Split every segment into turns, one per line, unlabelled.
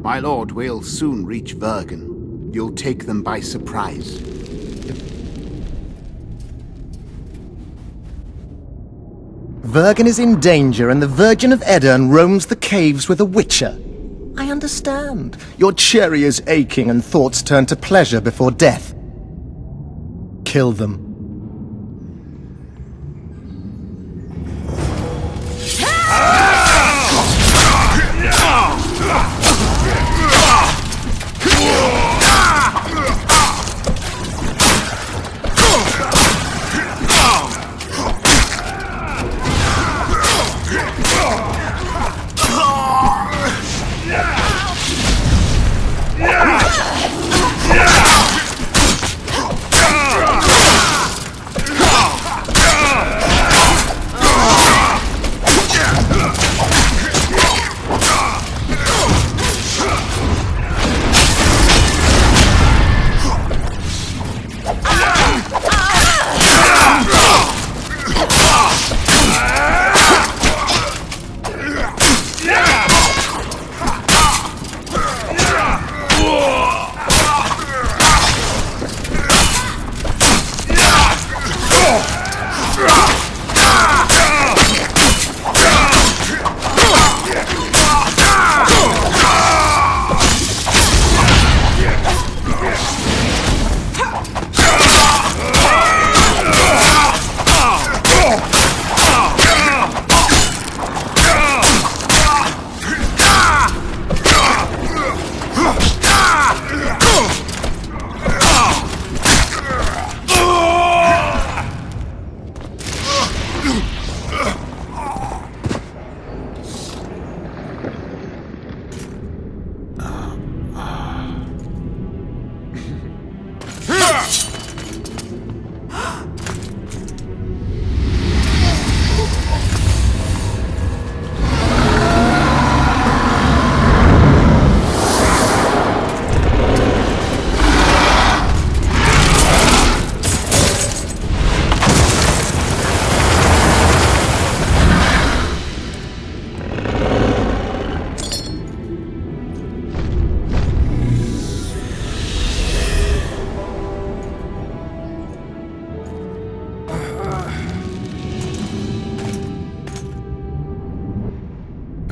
My lord, we'll soon reach Vergen. You'll take them by surprise.
Vergen is in danger, and the Virgin of Edern roams the caves with a witcher. I understand. Your cherry is aching and thoughts turn to pleasure before death. Kill them.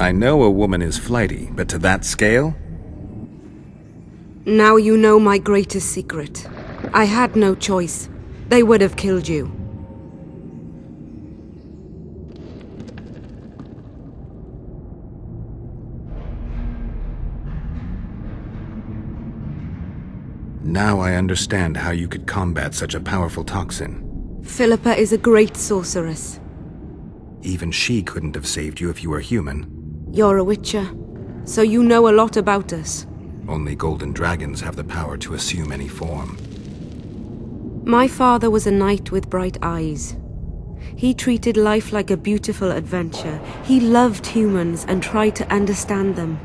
I know a woman is flighty, but to that scale?
Now you know my greatest secret. I had no choice. They would have killed you.
Now I understand how you could combat such a powerful toxin.
Philippa is a great sorceress.
Even she couldn't have saved you if you were human.
You're a witcher, so you know a lot about us.
Only golden dragons have the power to assume any form.
My father was a knight with bright eyes. He treated life like a beautiful adventure. He loved humans and tried to understand them.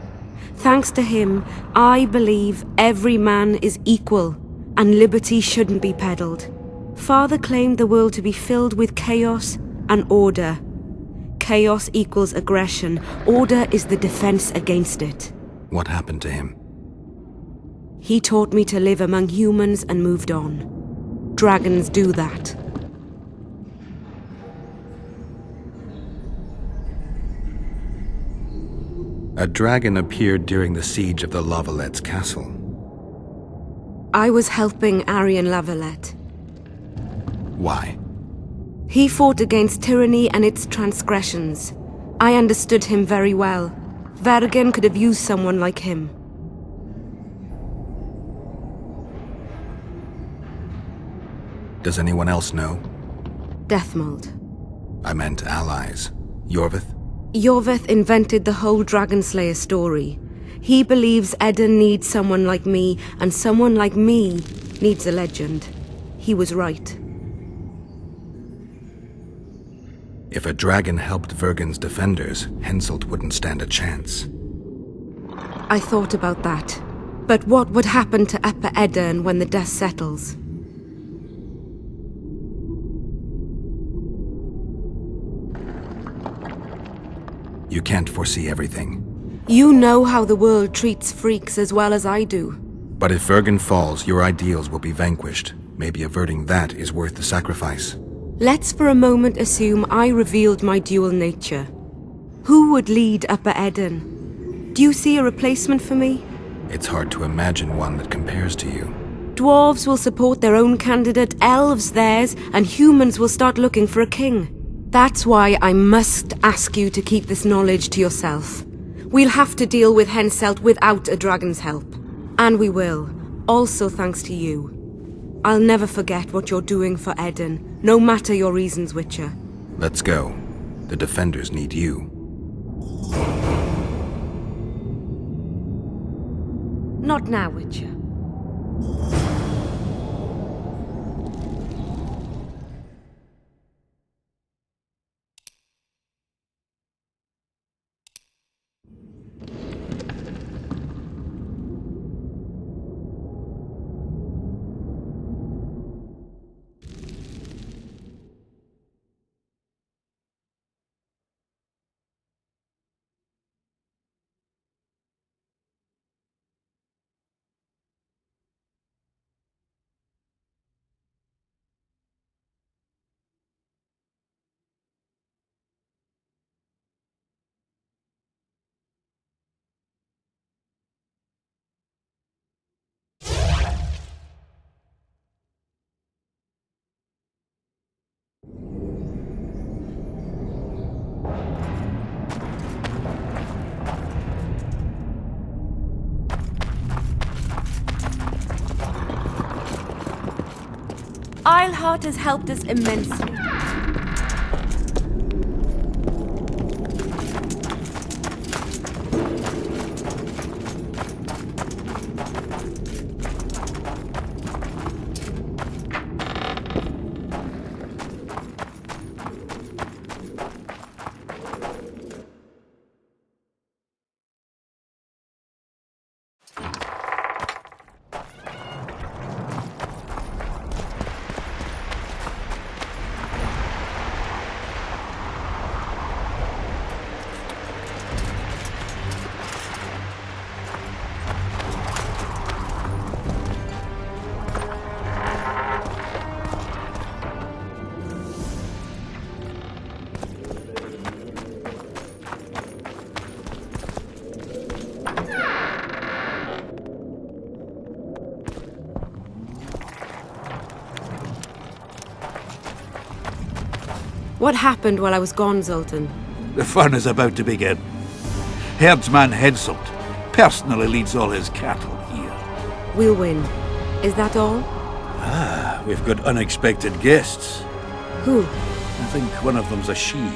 Thanks to him, I believe every man is equal and liberty shouldn't be peddled. Father claimed the world to be filled with chaos and order. Chaos equals aggression. Order is the defense against it.
What happened to him?
He taught me to live among humans and moved on. Dragons do that.
A dragon appeared during the siege of the Lavalettes' castle.
I was helping Arian Lavalette.
Why?
He fought against tyranny and its transgressions. I understood him very well. Vergen could have used someone like him.
Does anyone else know?
Deathmold.
I meant allies. Yorvith?
Yorvith invented the whole Dragon Slayer story. He believes Edern needs someone like me, and someone like me needs a legend. He was right.
If a dragon helped Vergen's defenders, Henselt wouldn't stand a chance.
I thought about that. But what would happen to Upper Edern when the dust settles?
You can't foresee everything.
You know how the world treats freaks as well as I do.
But if Vergen falls, your ideals will be vanquished. Maybe averting that is worth the sacrifice.
Let's for a moment assume I revealed my dual nature. Who would lead Upper Eden? Do you see a replacement for me?
It's hard to imagine one that compares to you.
Dwarves will support their own candidate, elves theirs, and humans will start looking for a king. That's why I must ask you to keep this knowledge to yourself. We'll have to deal with Henselt without a dragon's help. And we will, also thanks to you. I'll never forget what you're doing for Eden, no matter your reasons, Witcher.
Let's go. The defenders need you.
Not now, Witcher. Isleheart has helped us immensely. What happened while I was gone, Zoltan?
The fun is about to begin. Herdsman Henselt personally leads all his cattle here.
We'll win. Is that all?
We've got unexpected guests.
Who?
I think one of them's a she.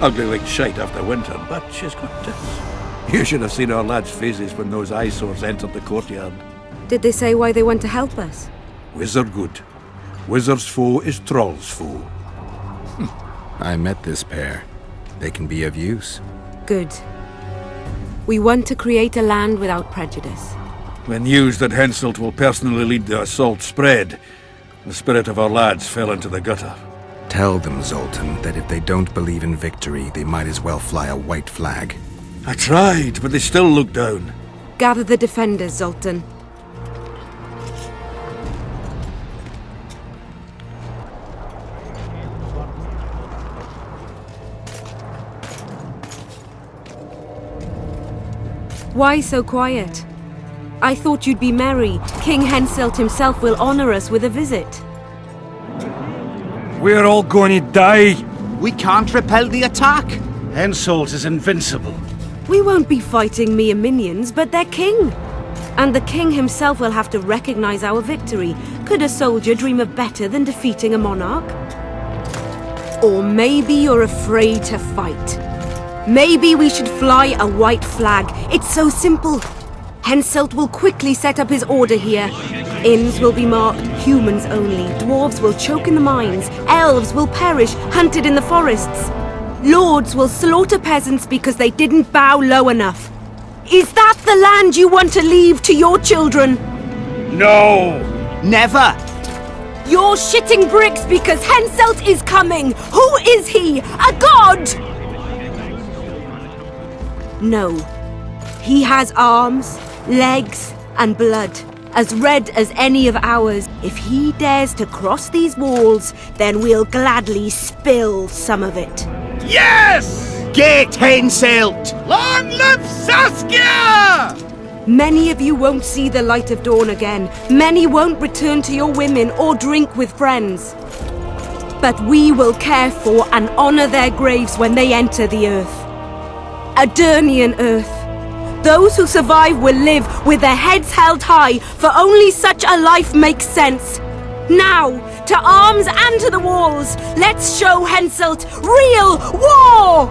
Ugly like shite after winter, but she's got tits. You should have seen our lads' faces when those eyesores entered the courtyard.
Did they say why they went to help us?
Wizard good. Wizard's foe is Troll's foe.
I met this pair. They can be of use.
Good. We want to create a land without prejudice.
When news that Henselt will personally lead the assault spread, the spirit of our lads fell into the gutter.
Tell them, Zoltan, that if they don't believe in victory, they might as well fly a white flag.
I tried, but they still look down.
Gather the defenders, Zoltan. Why so quiet? I thought you'd be merry. King Henselt himself will honor us with a visit.
We're all going to die.
We can't repel the attack.
Henselt is invincible.
We won't be fighting mere minions, but their king. And the king himself will have to recognize our victory. Could a soldier dream of better than defeating a monarch? Or maybe you're afraid to fight. Maybe we should fly a white flag. It's so simple. Henselt will quickly set up his order here. Inns will be marked humans only. Dwarves will choke in the mines. Elves will perish, hunted in the forests. Lords will slaughter peasants because they didn't bow low enough. Is that the land you want to leave to your children?
No!
Never!
You're shitting bricks because Henselt is coming! Who is he? A god? No. He has arms, legs, and blood, as red as any of ours. If he dares to cross these walls, then we'll gladly spill some of it.
Yes!
Get Henselt!
Long live Saskia!
Many of you won't see the light of dawn again. Many won't return to your women or drink with friends. But we will care for and honor their graves when they enter the earth. Adernian earth. Those who survive will live with their heads held high, for only such a life makes sense. Now, to arms and to the walls, let's show Henselt real war!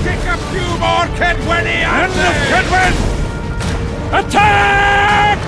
Kick a few more Kedwenny and the Kedwen! Attack!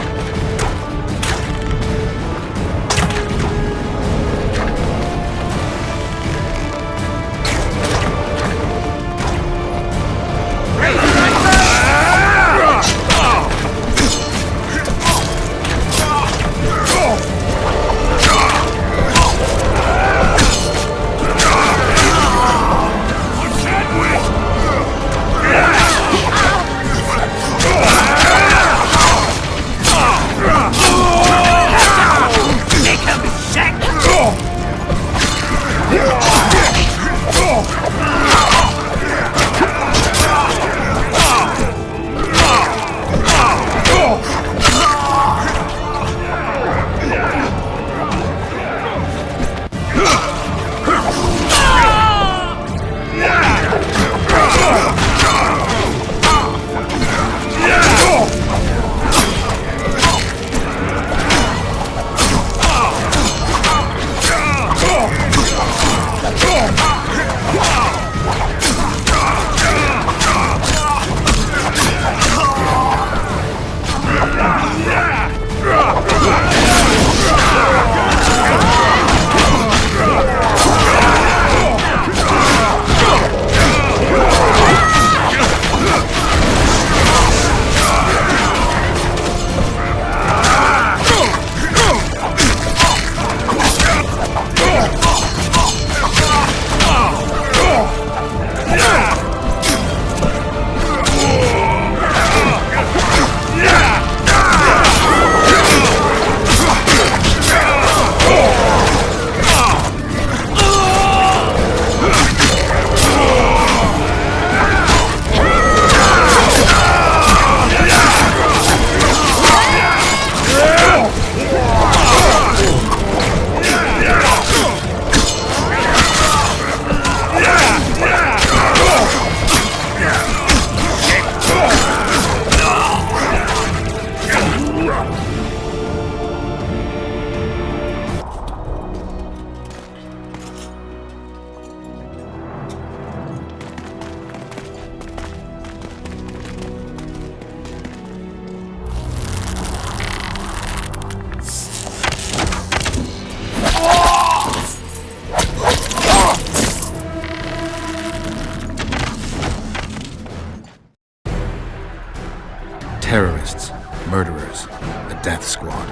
Terrorists, murderers, a death squad.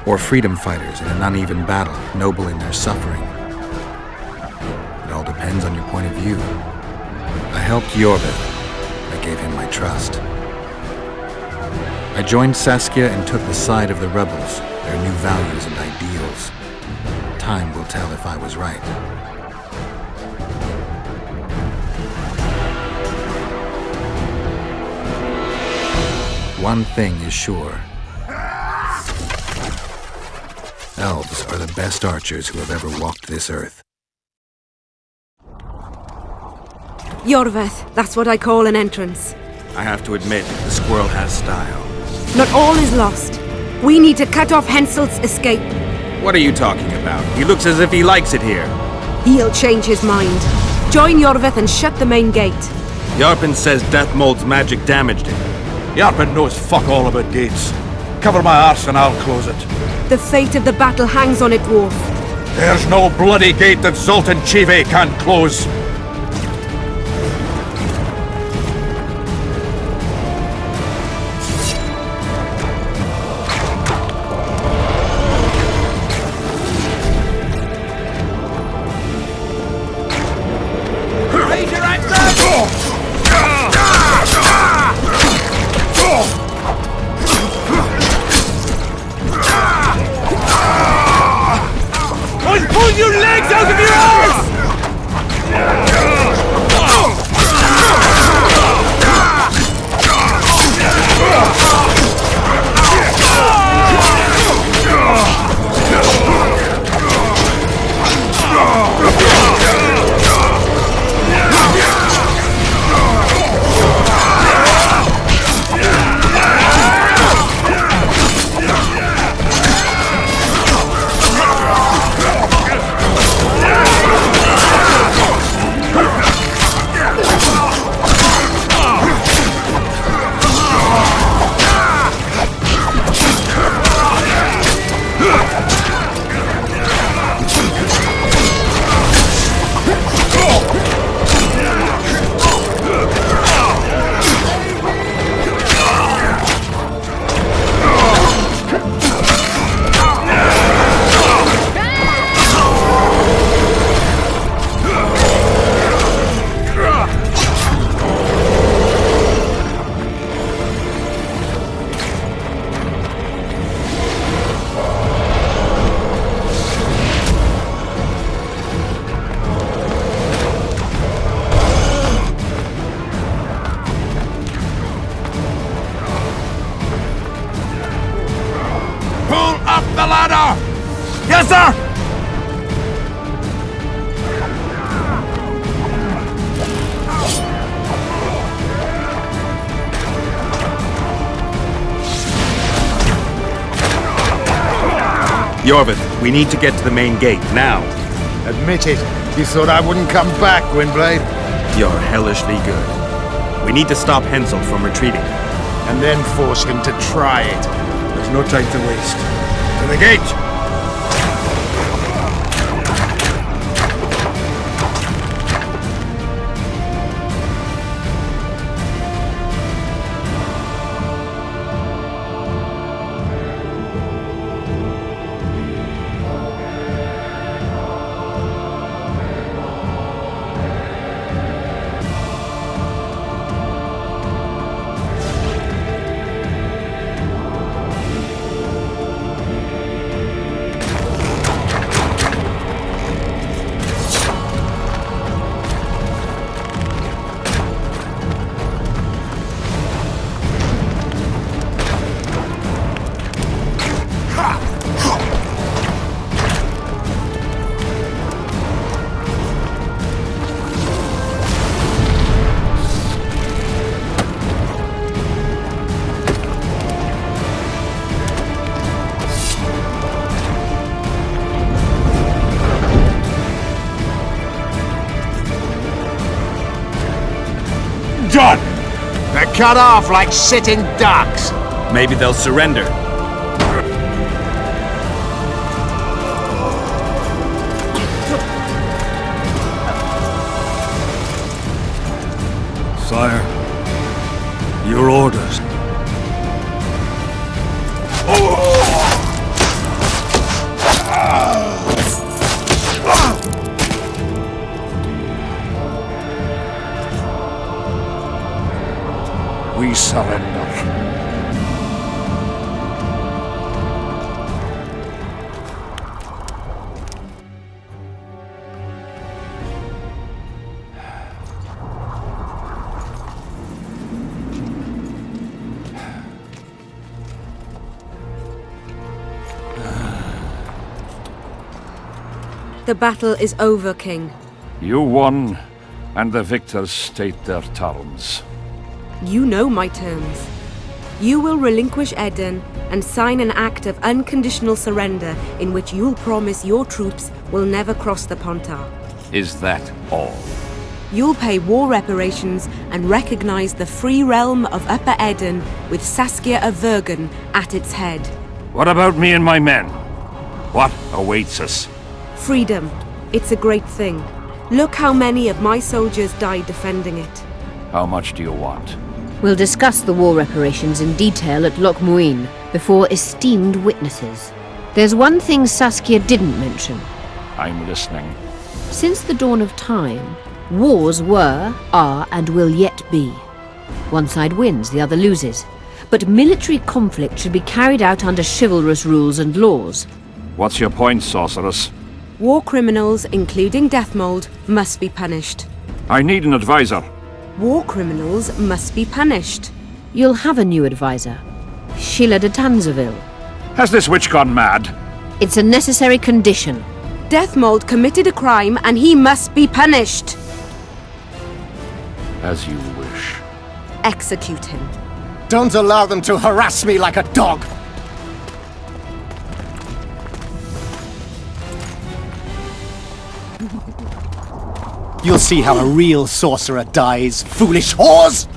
Or freedom fighters in an uneven battle, noble in their suffering. It all depends on your point of view. I helped Yorvith. I gave him my trust. I joined Saskia and took the side of the rebels, their new values and ideals. Time will tell if I was right. One thing is sure. Elves are the best archers who have ever walked this earth.
Yorvith, that's what I call an entrance.
I have to admit, the squirrel has style.
Not all is lost. We need to cut off Henselt's escape.
What are you talking about? He looks as if he likes it here.
He'll change his mind. Join Yorvith and shut the main gate.
Yarpen says Death Mold's magic damaged it.
Yarpen knows fuck all about gates. Cover my arse and I'll close it.
The fate of the battle hangs on it, dwarf.
There's no bloody gate that Zoltan Chive can't close.
Raise your axes! Pull your legs out of your arse! Pull up the ladder! Yes, sir!
Yorvith, we need to get to the main gate, now.
Admit it. You thought I wouldn't come back, Gwynblade?
You're hellishly good. We need to stop Hensel from retreating.
And then force him to try it.
There's no time to waste. To the gate!
Done!
They're cut off like sitting ducks.
Maybe they'll surrender.
Sire, your orders. We surrender.
The battle is over, King.
You won, and the victors state their terms.
You know my terms. You will relinquish Eden and sign an act of unconditional surrender in which you'll promise your troops will never cross the Pontar.
Is that all?
You'll pay war reparations and recognize the free realm of Upper Eden with Saskia of Vergen at its head.
What about me and my men? What awaits us?
Freedom. It's a great thing. Look how many of my soldiers died defending it.
How much do you want?
We'll discuss the war reparations in detail at Loch Muin before esteemed witnesses. There's one thing Saskia didn't mention.
I'm listening.
Since the dawn of time, wars were, are, and will yet be. One side wins, the other loses. But military conflict should be carried out under chivalrous rules and laws.
What's your point, sorceress?
War criminals, including Deathmold, must be punished.
I need an advisor.
War criminals must be punished.
You'll have a new advisor. Sheila de Tanzaville.
Has this witch gone mad?
It's a necessary condition.
Deathmold committed a crime and he must be punished.
As you wish.
Execute him.
Don't allow them to harass me like a dog! You'll see how a real sorcerer dies, foolish whores!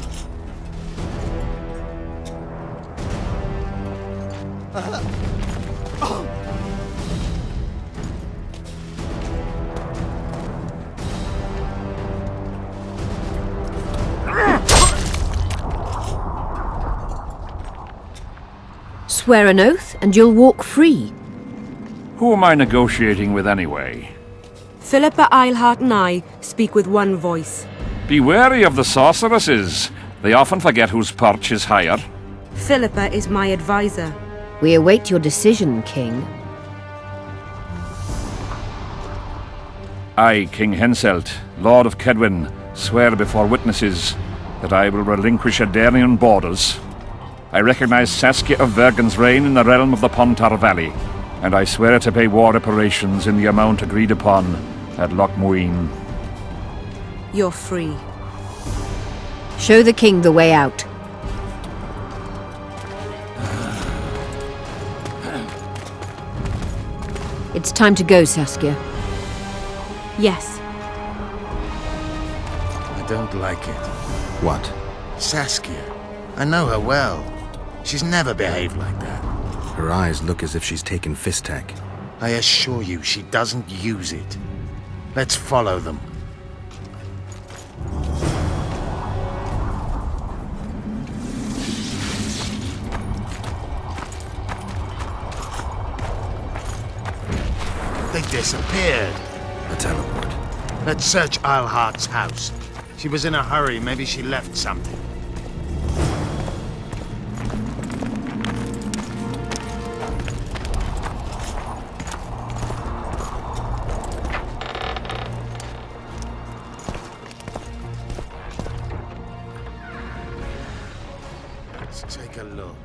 Swear an oath and you'll walk free.
Who am I negotiating with anyway?
Philippa Eilhart and I speak with one voice.
Be wary of the sorceresses. They often forget whose perch is higher.
Philippa is my advisor.
We await your decision, King.
I, King Henselt, Lord of Kedwin, swear before witnesses that I will relinquish Adarian borders. I recognize Saskia of Vergen's reign in the realm of the Pontar Valley, and I swear to pay war reparations in the amount agreed upon at Loch Muin.
You're free.
Show the king the way out. It's time to go, Saskia.
Yes.
I don't like it.
What?
Saskia. I know her well. She's never behaved like that.
Her eyes look as if she's taken Fistek.
I assure you, she doesn't use it. Let's follow them. They disappeared.
A teleport.
Let's search Eilhart's house. She was in a hurry. Maybe she left something. Let's take a look.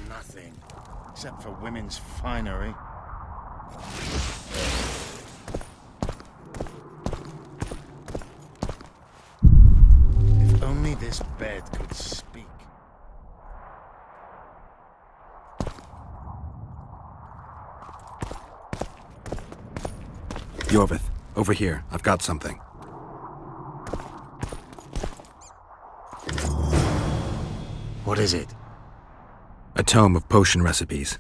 Nothing, except for women's finery. If only this bed could speak.
Yorvith, over here. I've got something.
What is it?
A tome of potion recipes.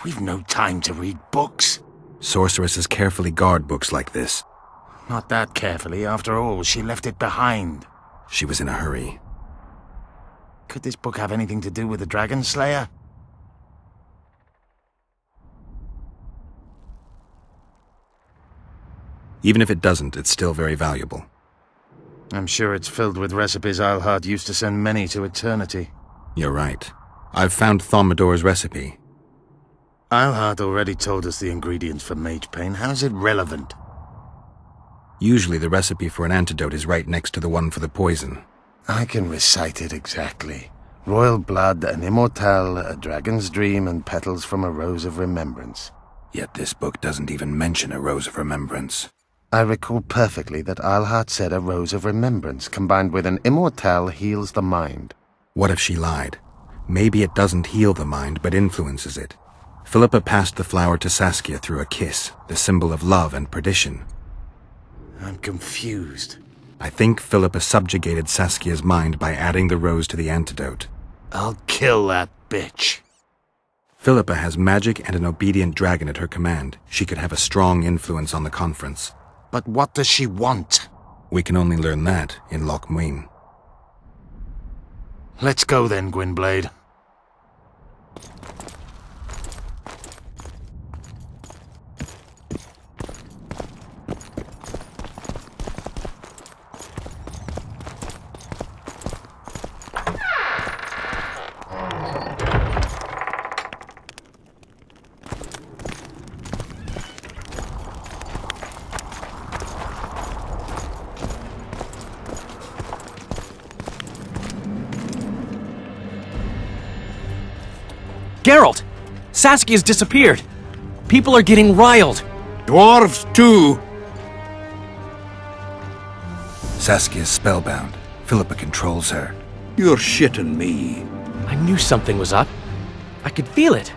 We've no time to read books.
Sorceresses carefully guard books like this.
Not that carefully. After all, she left it behind.
She was in a hurry.
Could this book have anything to do with the Dragon Slayer?
Even if it doesn't, it's still very valuable.
I'm sure it's filled with recipes Eilhart used to send many to eternity.
You're right. I've found Thaumadour's recipe.
Eilhart already told us the ingredients for mage pain. How's it relevant?
Usually the recipe for an antidote is right next to the one for the poison.
I can recite it exactly. Royal blood, an immortelle, a dragon's dream, and petals from a rose of remembrance.
Yet this book doesn't even mention a rose of remembrance.
I recall perfectly that Eilhart said a rose of remembrance combined with an immortelle heals the mind.
What if she lied? Maybe it doesn't heal the mind, but influences it. Philippa passed the flower to Saskia through a kiss, the symbol of love and perdition.
I'm confused.
I think Philippa subjugated Saskia's mind by adding the rose to the antidote.
I'll kill that bitch.
Philippa has magic and an obedient dragon at her command. She could have a strong influence on the conference.
But what does she want?
We can only learn that in Loch Muin.
Let's go then, Gwynblade.
Geralt! Saskia's disappeared! People are getting riled!
Dwarves too!
Saskia's spellbound. Philippa controls her.
You're shitting me.
I knew something was up. I could feel it.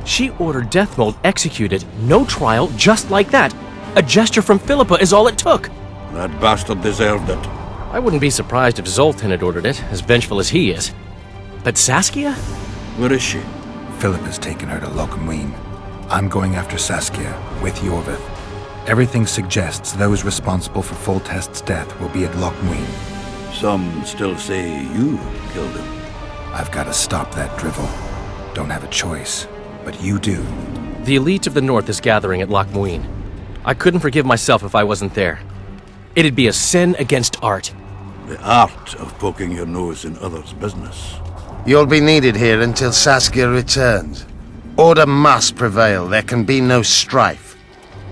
She ordered Deathmold executed, no trial, just like that. A gesture from Philippa is all it took.
That bastard deserved it.
I wouldn't be surprised if Zoltan had ordered it, as vengeful as he is. But Saskia?
Where is she?
Philippa's taken her to Loch Muin. I'm going after Saskia, with Yorvith. Everything suggests those responsible for Foltest's death will be at Loch Muin.
Some still say you killed him.
I've got to stop that drivel. Don't have a choice, but you do.
The elite of the North is gathering at Loch Muin. I couldn't forgive myself if I wasn't there. It'd be a sin against art.
The art of poking your nose in others' business.
You'll be needed here until Saskia returns. Order must prevail. There can be no strife.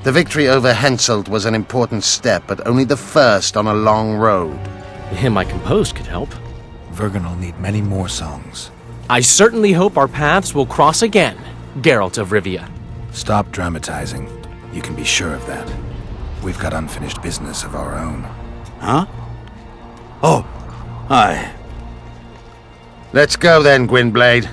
The victory over Henselt was an important step, but only the first on a long road.
The hymn I composed could help.
Vergen will need many more songs.
I certainly hope our paths will cross again, Geralt of Rivia.
Stop dramatizing. You can be sure of that. We've got unfinished business of our own.
Huh? Oh, aye.
Let's go then, Gwynblade.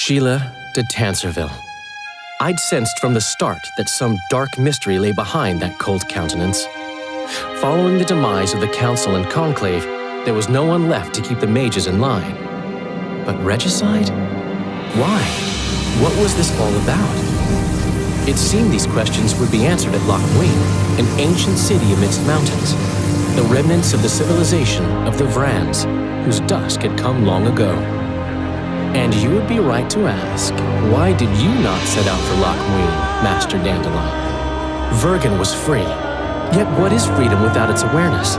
Sheila de Tanserville. I'd sensed from the start that some dark mystery lay behind that cold countenance. Following the demise of the Council and Conclave, there was no one left to keep the mages in line. But regicide? Why? What was this all about? It seemed these questions would be answered at Loch Muin, an ancient city amidst mountains, the remnants of the civilization of the Vrans, whose dusk had come long ago. And you would be right to ask, why did you not set out for Loch Muin, Master Dandelion? Vergen was free. Yet what is freedom without its awareness?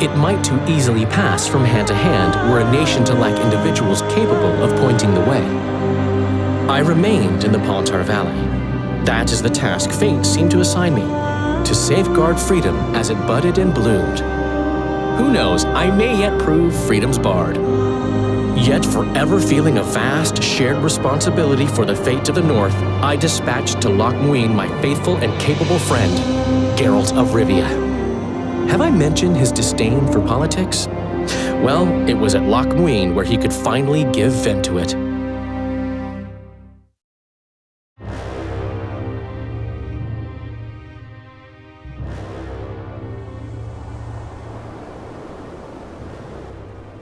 It might too easily pass from hand to hand were a nation to lack individuals capable of pointing the way. I remained in the Pontar Valley. That is the task fate seemed to assign me, to safeguard freedom as it budded and bloomed. Who knows, I may yet prove freedom's bard. Yet forever feeling a vast, shared responsibility for the fate of the North, I dispatched to Loch Muin my faithful and capable friend, Geralt of Rivia. Have I mentioned his disdain for politics? Well, it was at Loch Muin where he could finally give vent to it.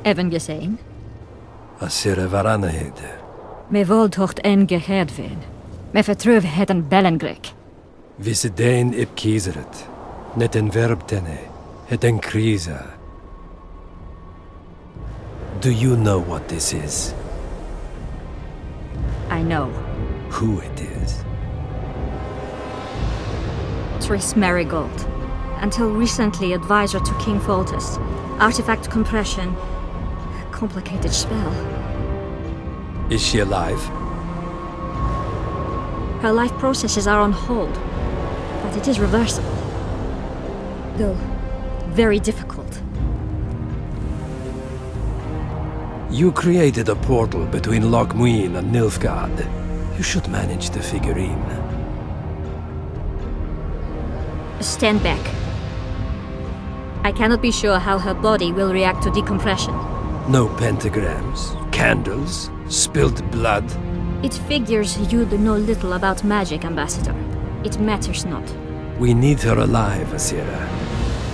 Even gesehen?
Asira varanahid.
Me voltocht en geherdveen. Me vertruv het een bellengrek.
Visidein ip kiezeret. Net een verbtene. Het een kriza. Do you know what this is?
I know.
Who it is?
Tris Marigold. Until recently advisor to King Foltest. Artifact compression. Complicated spell.
Is she alive?
Her life processes are on hold, but it is reversible. Though, very difficult.
You created a portal between Loch Muin and Nilfgaard. You should manage the figurine.
Stand back. I cannot be sure how her body will react to decompression.
No pentagrams, candles, spilled blood.
It figures you know little about magic, Ambassador. It matters not.
We need her alive, Asira.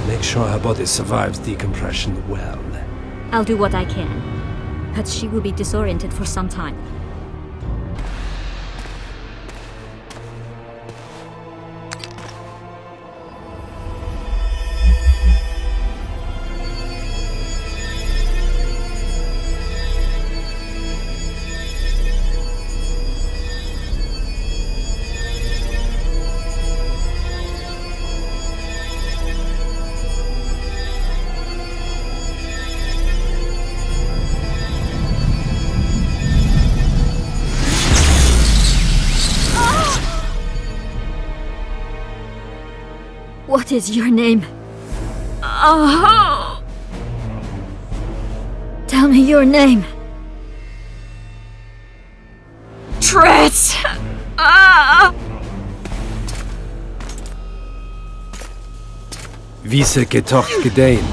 Make sure her body survives decompression well.
I'll do what I can, but she will be disoriented for some time. What is your name? Oh! Tell me your name. Tret! Ah!
Vise getoch gedein.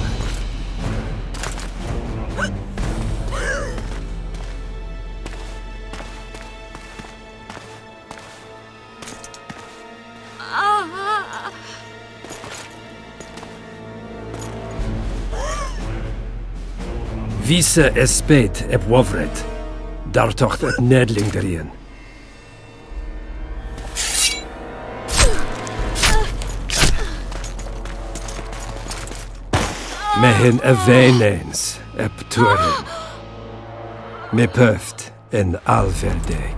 Vise espet ep wovret. Daar tocht het nedling erin. Mehen eveneens ep turin. Me puft en alverdeg.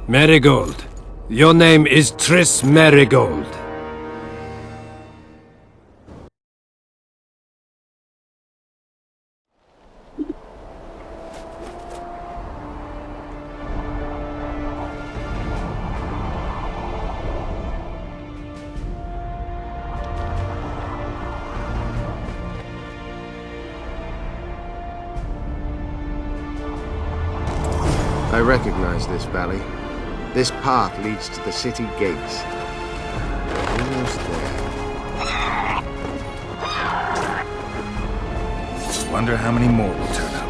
Marigold. Your name is Triss Marigold.
I recognize this valley. This path leads to the city gates. We're almost there.
Wonder how many more will turn up.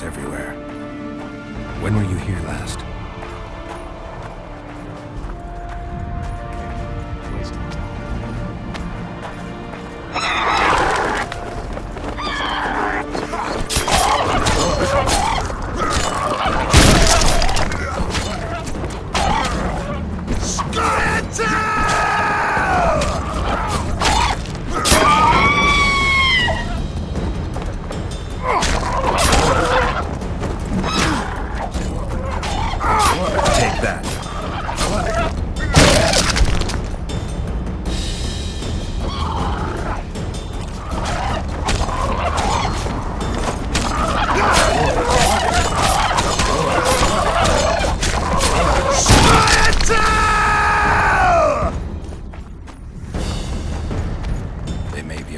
Everywhere. When were you here last?
Sky!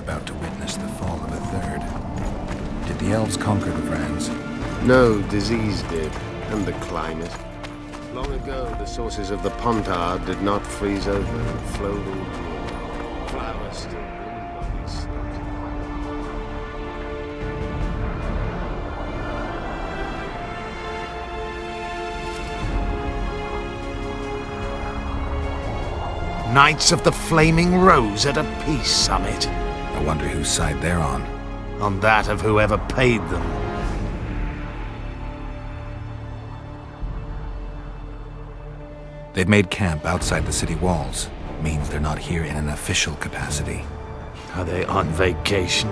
about to witness the fall of a third. Did the elves conquer the Vrans?
No, disease did, and the climate. Long ago, the sources of the Pontar did not freeze over and flowed in bloom. Flowers still bloom on these slopes. Knights of the Flaming Rose at a peace summit.
I wonder whose side they're on.
On that of whoever paid them.
They've made camp outside the city walls. Means they're not here in an official capacity.
Are they on vacation?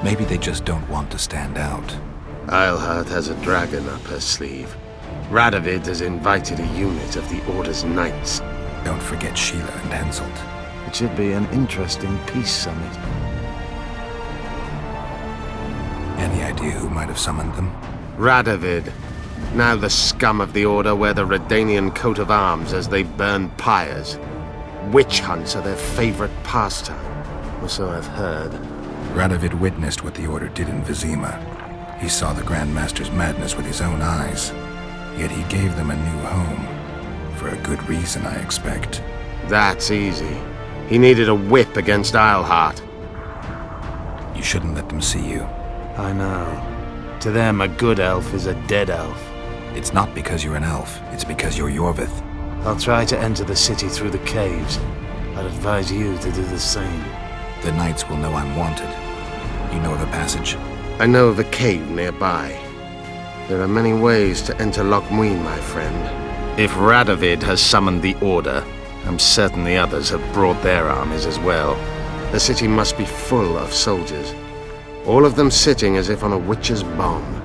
Maybe they just don't want to stand out.
Eilhart has a dragon up her sleeve. Radovid has invited a unit of the Order's Knights.
Don't forget Sheila and Henselt.
It should be an interesting peace summit.
Any idea who might have summoned them?
Radovid. Now the scum of the Order wear the Redanian coat of arms as they burn pyres. Witch hunts are their favorite pastime, or so I've heard.
Radovid witnessed what the Order did in Vizima. He saw the Grand Master's madness with his own eyes. Yet he gave them a new home. For a good reason, I expect.
That's easy. He needed a whip against Eilhart.
You shouldn't let them see you.
I know. To them, a good elf is a dead elf.
It's not because you're an elf, it's because you're Yorvith.
I'll try to enter the city through the caves. I'd advise you to do the same.
The Knights will know I'm wanted. You know of a passage?
I know of a cave nearby. There are many ways to enter Loch Muin, my friend. If Radovid has summoned the Order, I'm certain the others have brought their armies as well. The city must be full of soldiers. All of them sitting as if on a witch's bomb,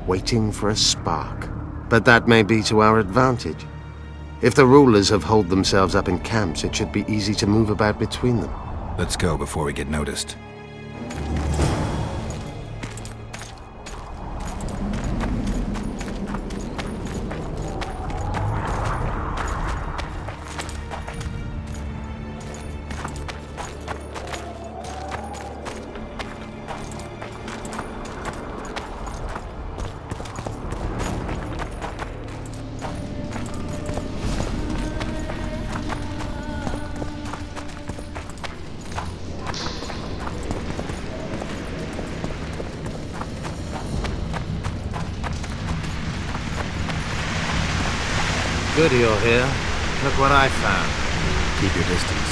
waiting for a spark. But that may be to our advantage. If the rulers have holed themselves up in camps, it should be easy to move about between them.
Let's go before we get noticed.
Good you're here. Look what I found.
Keep your distance.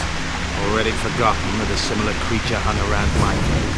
Already forgotten that a similar creature hung around my cave.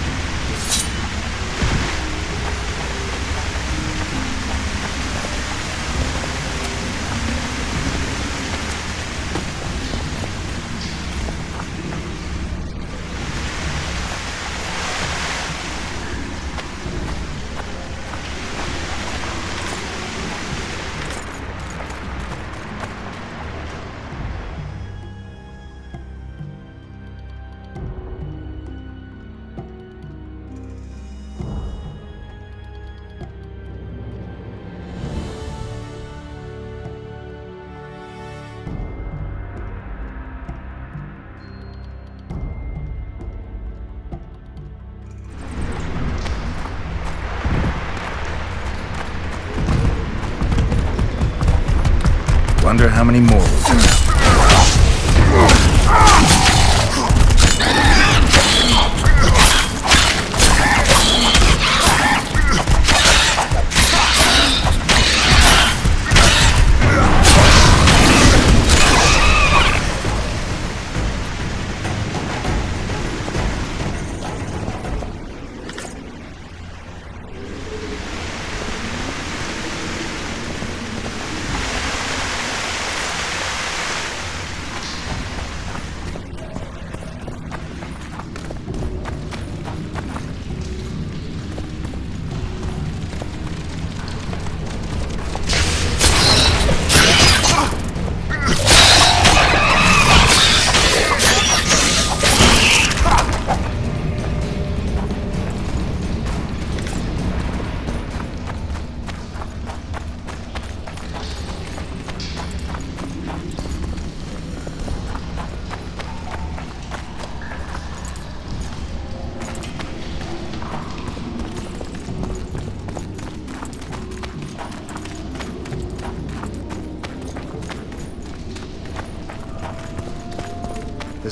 Wonder how many more will come out.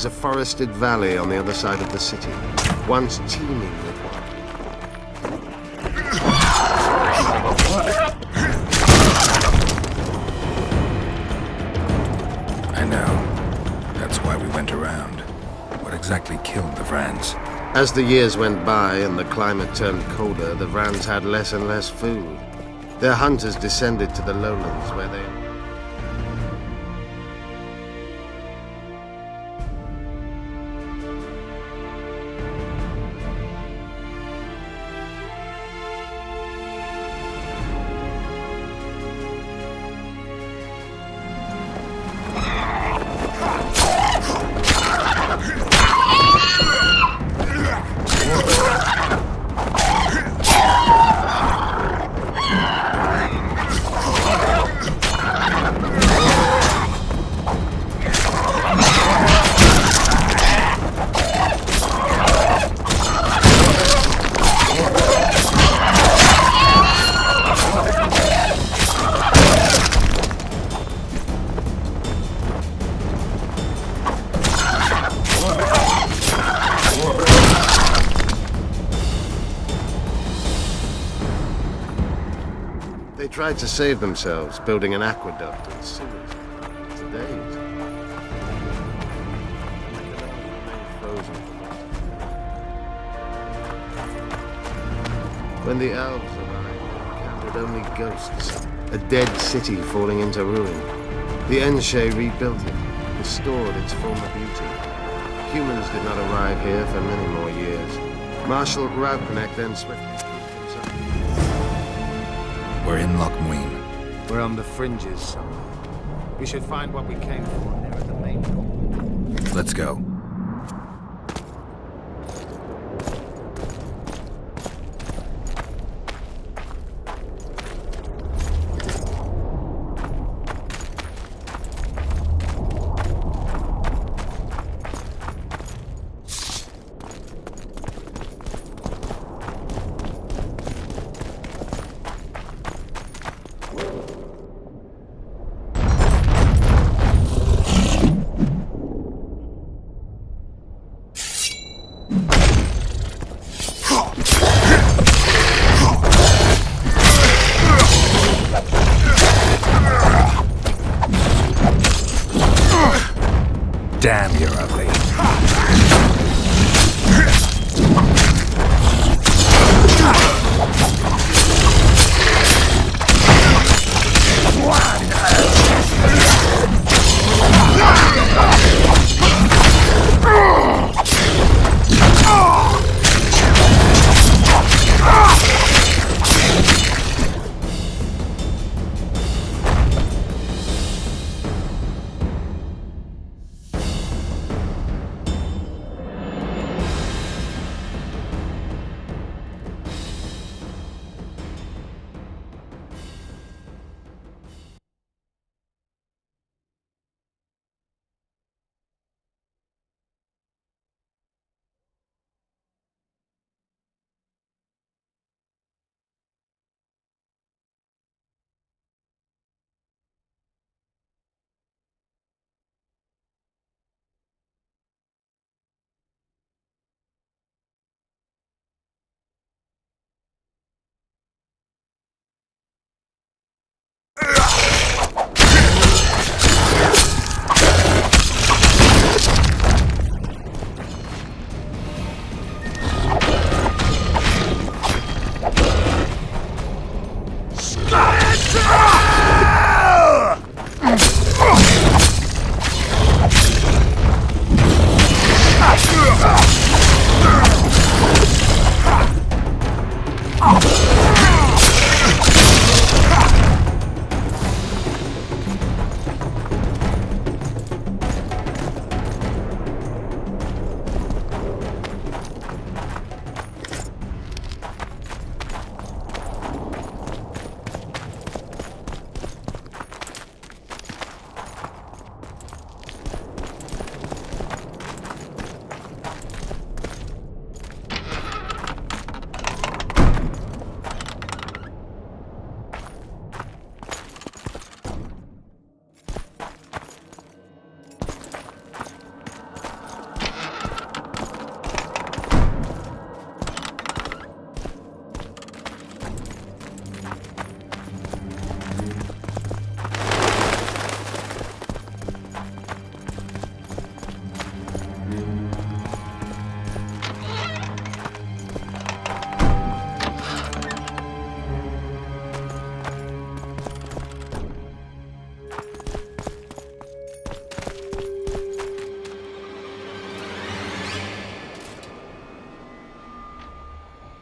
There's a forested valley on the other side of the city, once teeming with wildlife.
I know. That's why we went around. What exactly killed the Vrans?
As the years went by and the climate turned colder, the Vrans had less and less food. Their hunters descended to the lowlands where they... They tried to save themselves, building an aqueduct and sewers. Today, frozen. When the elves arrived, they encountered only ghosts. A dead city falling into ruin. The Enshe rebuilt it, restored its former beauty. Humans did not arrive here for many more years. Marshal Rauknecht then swiftly proved himself.
We're in Loch Muin.
We're on the fringes somewhere. We should find what we came for near the main door.
Let's go.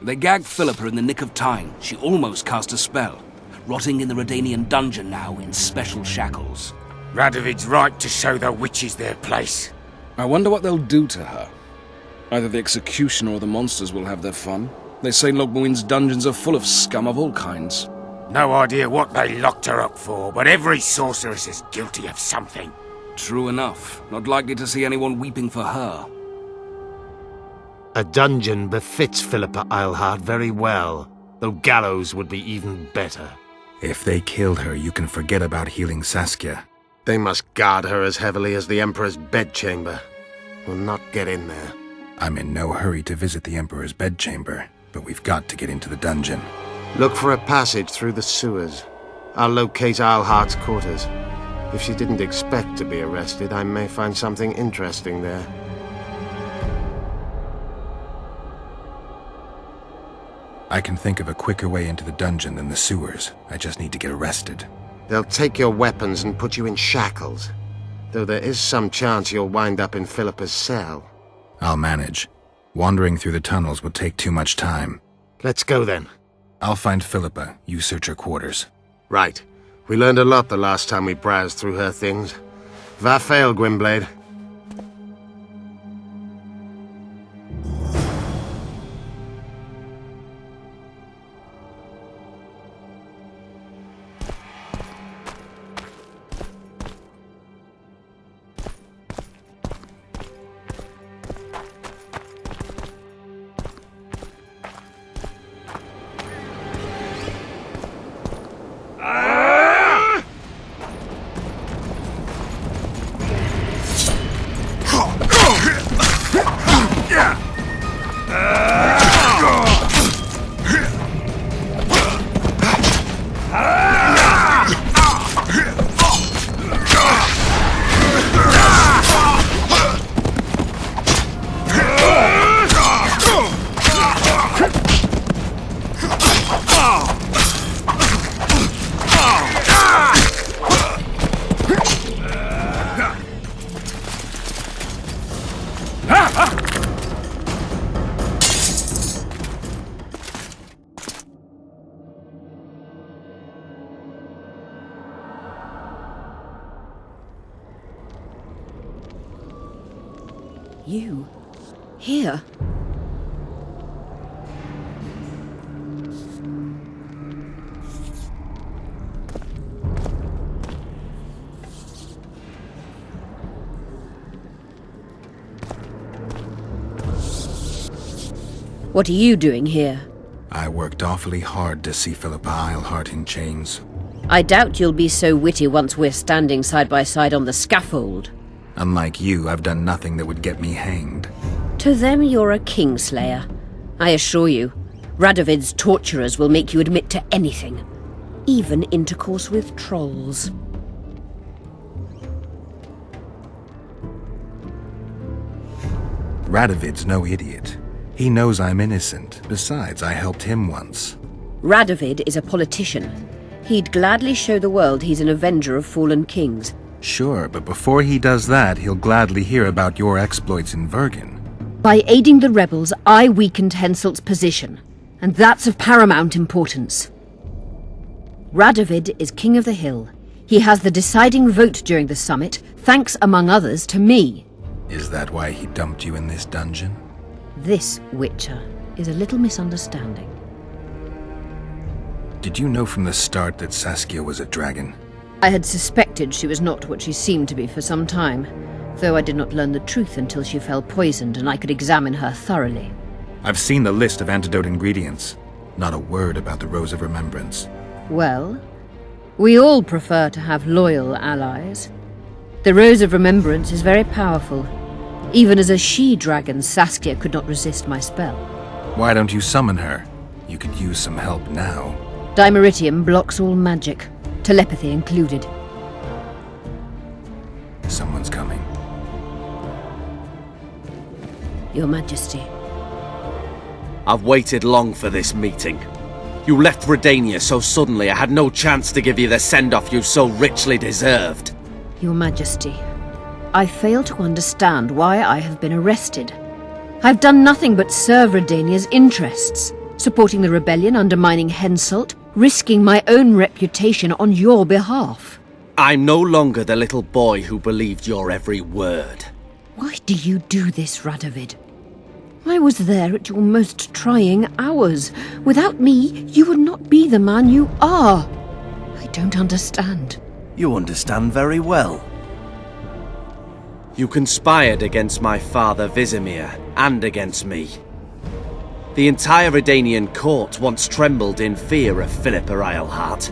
They gagged Philippa in the nick of time. She almost cast a spell. Rotting in the Redanian dungeon now in special shackles.
Radovid's right to show the witches their place.
I wonder what they'll do to her. Either the executioner or the monsters will have their fun. They say Logmuin's dungeons are full of scum of all kinds.
No idea what they locked her up for, but every sorceress is guilty of something.
True enough. Not likely to see anyone weeping for her.
A dungeon befits Philippa Eilhart very well, though gallows would be even better.
If they killed her, you can forget about healing Saskia.
They must guard her as heavily as the Emperor's bedchamber. We'll not get in there.
I'm in no hurry to visit the Emperor's bedchamber, but we've got to get into the dungeon.
Look for a passage through the sewers. I'll locate Eilhart's quarters. If she didn't expect to be arrested, I may find something interesting there.
I can think of a quicker way into the dungeon than the sewers. I just need to get arrested.
They'll take your weapons and put you in shackles. Though there is some chance you'll wind up in Philippa's cell.
I'll manage. Wandering through the tunnels would take too much time.
Let's go then.
I'll find Philippa. You search her quarters.
Right. We learned a lot the last time we browsed through her things. Va fail, Gwynblade.
You? Here? What are you doing here?
I worked awfully hard to see Philippa Eilhart in chains.
I doubt you'll be so witty once we're standing side by side on the scaffold.
Unlike you, I've done nothing that would get me hanged.
To them, you're a kingslayer. I assure you, Radovid's torturers will make you admit to anything. Even intercourse with trolls.
Radovid's no idiot. He knows I'm innocent. Besides, I helped him once.
Radovid is a politician. He'd gladly show the world he's an avenger of fallen kings.
Sure, but before he does that, he'll gladly hear about your exploits in Vergen.
By aiding the rebels, I weakened Henselt's position, and that's of paramount importance. Radovid is king of the hill. He has the deciding vote during the summit, thanks, among others, to me.
Is that why he dumped you in this dungeon?
This, Witcher, is a little misunderstanding.
Did you know from the start that Saskia was a dragon?
I had suspected she was not what she seemed to be for some time, though I did not learn the truth until she fell poisoned and I could examine her thoroughly.
I've seen the list of antidote ingredients. Not a word about the Rose of Remembrance.
Well, we all prefer to have loyal allies. The Rose of Remembrance is very powerful. Even as a she-dragon, Saskia could not resist my spell.
Why don't you summon her? You could use some help now.
Dimeritium blocks all magic, telepathy included.
Someone's coming.
Your Majesty.
I've waited long for this meeting. You left Redania so suddenly I had no chance to give you the send-off you so richly deserved.
Your Majesty, I fail to understand why I have been arrested. I've done nothing but serve Redania's interests. Supporting the rebellion, undermining Henselt, risking my own reputation on your behalf.
I'm no longer the little boy who believed your every word.
Why do you do this, Radovid? I was there at your most trying hours. Without me, you would not be the man you are. I don't understand.
You understand very well. You conspired against my father Vizimir, and against me. The entire Redanian court once trembled in fear of Philippa Eilhart.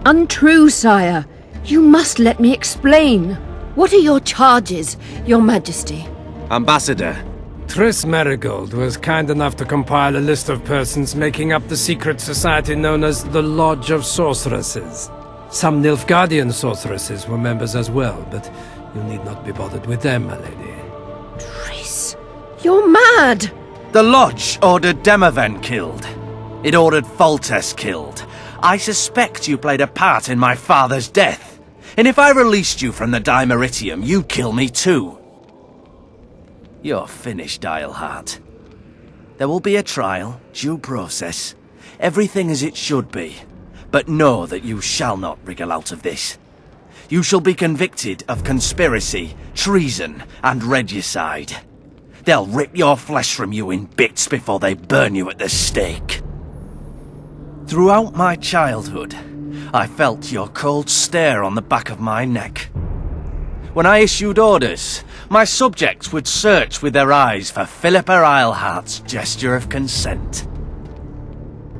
Untrue, sire. You must let me explain. What are your charges, your majesty?
Ambassador.
Triss Marigold was kind enough to compile a list of persons making up the secret society known as the Lodge of Sorceresses. Some Nilfgaardian sorceresses were members as well, but you need not be bothered with them, my lady.
Triss, you're mad!
The Lodge ordered Demaven killed. It ordered Foltest killed. I suspect you played a part in my father's death. And if I released you from the Dimeritium, you'd kill me too. You're finished, Eilhart. There will be a trial, due process, everything as it should be. But know that you shall not wriggle out of this. You shall be convicted of conspiracy, treason, and regicide. They'll rip your flesh from you in bits before they burn you at the stake. Throughout my childhood, I felt your cold stare on the back of my neck. When I issued orders, my subjects would search with their eyes for Philippa Eilhart's gesture of consent.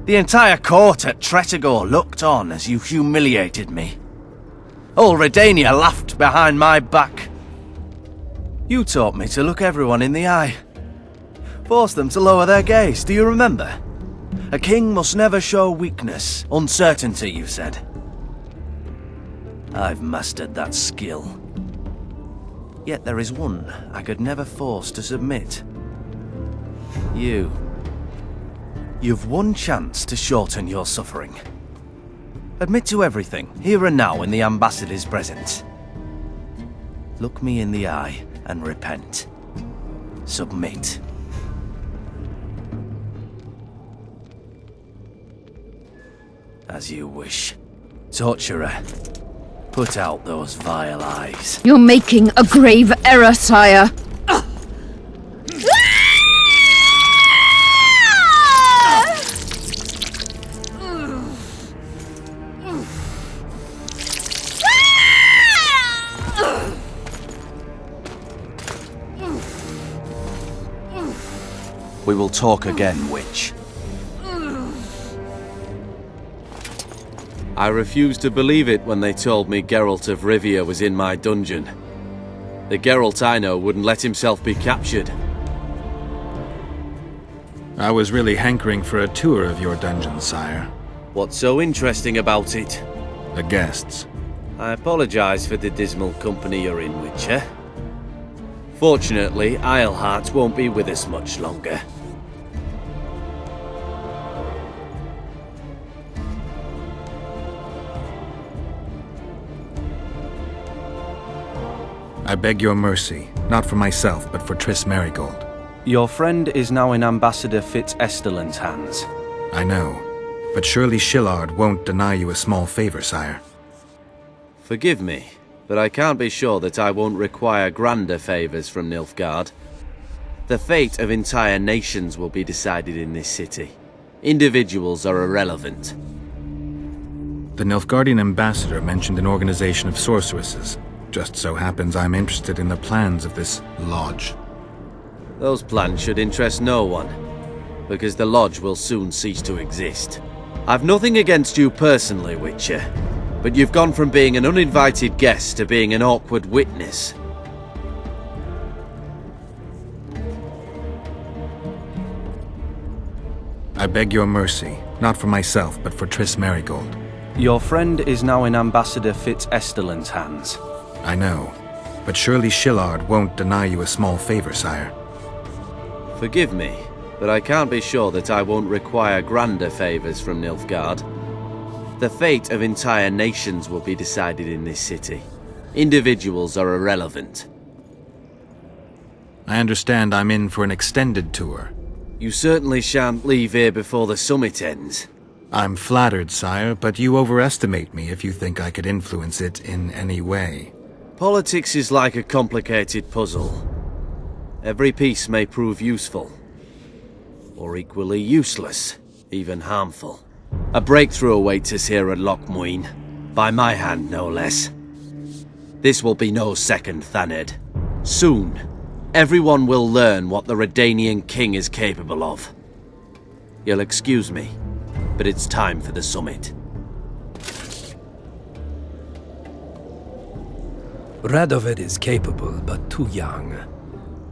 The entire court at Tretogor looked on as you humiliated me. All Redania laughed behind my back. You taught me to look everyone in the eye. Forced them to lower their gaze, do you remember? A king must never show weakness, uncertainty, you said. I've mastered that skill. Yet there is one I could never force to submit. You. You've one chance to shorten your suffering. Admit to everything, here and now in the ambassador's presence. Look me in the eye and repent. Submit. As you wish. Torturer, put out those vile eyes.
You're making a grave error, sire.
We will talk again, witch. I refused to believe it when they told me Geralt of Rivia was in my dungeon. The Geralt I know wouldn't let himself be captured.
I was really hankering for a tour of your dungeon, sire.
What's so interesting about it?
The guests.
I apologize for the dismal company you're in, Witcher. Fortunately, Eilhart won't be with us much longer.
I beg your mercy, not for myself, but for Triss Merigold.
Your friend is now in Ambassador Fitz-Esterlin's hands.
I know, but surely Shillard won't deny you a small favor, sire.
Forgive me, but I can't be sure that I won't require grander favors from Nilfgaard. The fate of entire nations will be decided in this city. Individuals are irrelevant.
The Nilfgaardian ambassador mentioned an organization of sorceresses. Just so happens I'm interested in the plans of this lodge.
Those plans should interest no one, because the lodge will soon cease to exist. I've nothing against you personally, Witcher, but you've gone from being an uninvited guest to being an awkward witness.
I beg your mercy, not for myself, but for Triss Merigold.
Your friend is now in Ambassador Fitz-Esterlin's hands.
I know, but surely Shillard won't deny you a small favor, sire.
Forgive me, but I can't be sure that I won't require grander favors from Nilfgaard. The fate of entire nations will be decided in this city. Individuals are irrelevant.
I understand I'm in for an extended tour.
You certainly shan't leave here before the summit ends.
I'm flattered, sire, but you overestimate me if you think I could influence it in any way.
Politics is like a complicated puzzle. Every piece may prove useful, or equally useless, even harmful. A breakthrough awaits us here at Loch Muin, by my hand no less. This will be no second Thaned. Soon, everyone will learn what the Redanian king is capable of. You'll excuse me, but it's time for the summit.
Radovid is capable, but too young.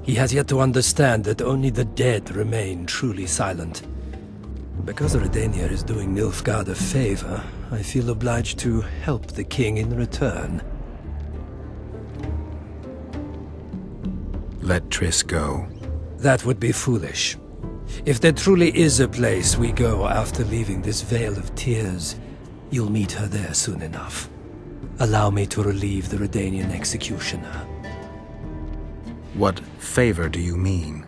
He has yet to understand that only the dead remain truly silent. Because Redania is doing Nilfgaard a favor, I feel obliged to help the king in return.
Let Triss go.
That would be foolish. If there truly is a place we go after leaving this Vale of Tears, you'll meet her there soon enough. Allow me to relieve the Redanian executioner.
What favor do you mean?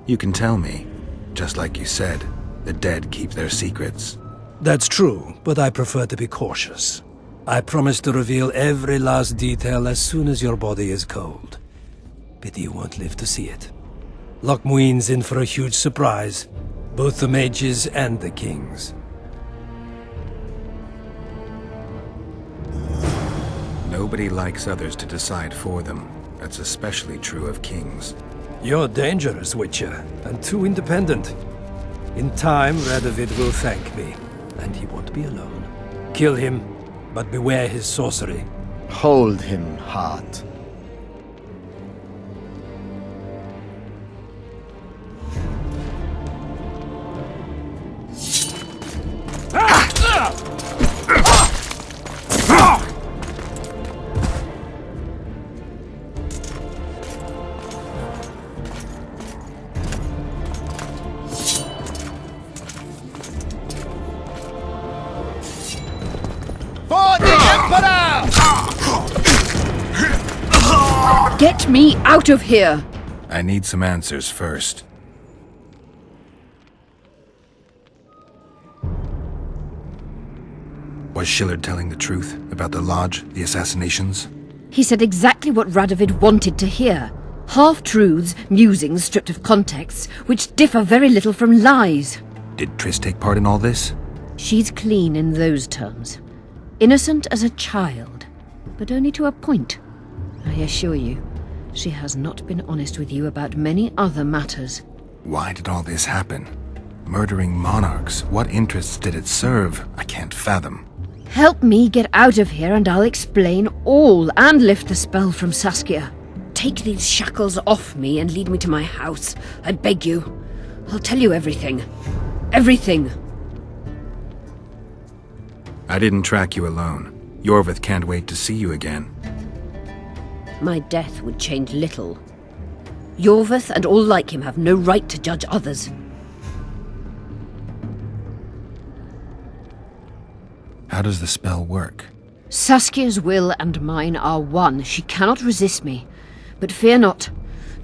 You can tell me. Just like you said, the dead keep their secrets.
That's true, but I prefer to be cautious. I promise to reveal every last detail as soon as your body is cold. Pity you won't live to see it. Loch Muin's in for a huge surprise, both the mages and the kings.
Nobody likes others to decide for them. That's especially true of kings.
You're dangerous, Witcher, and too independent. In time, Radovid will thank me, and he won't be alone. Kill him, but beware his sorcery.
Hold him, heart.
Get me out of here!
I need some answers first. Was Shillard telling the truth about the Lodge, the assassinations?
He said exactly what Radovid wanted to hear. Half-truths, musings stripped of context, which differ very little from lies.
Did Triss take part in all this?
She's clean in those terms. Innocent as a child, but only to a point. I assure you, she has not been honest with you about many other matters.
Why did all this happen? Murdering monarchs, what interests did it serve? I can't fathom.
Help me get out of here and I'll explain all and lift the spell from Saskia. Take these shackles off me and lead me to my house. I beg you. I'll tell you everything. Everything.
I didn't track you alone. Yorvith can't wait to see you again.
My death would change little. Yorvith and all like him have no right to judge others.
How does the spell work?
Saskia's will and mine are one. She cannot resist me. But fear not.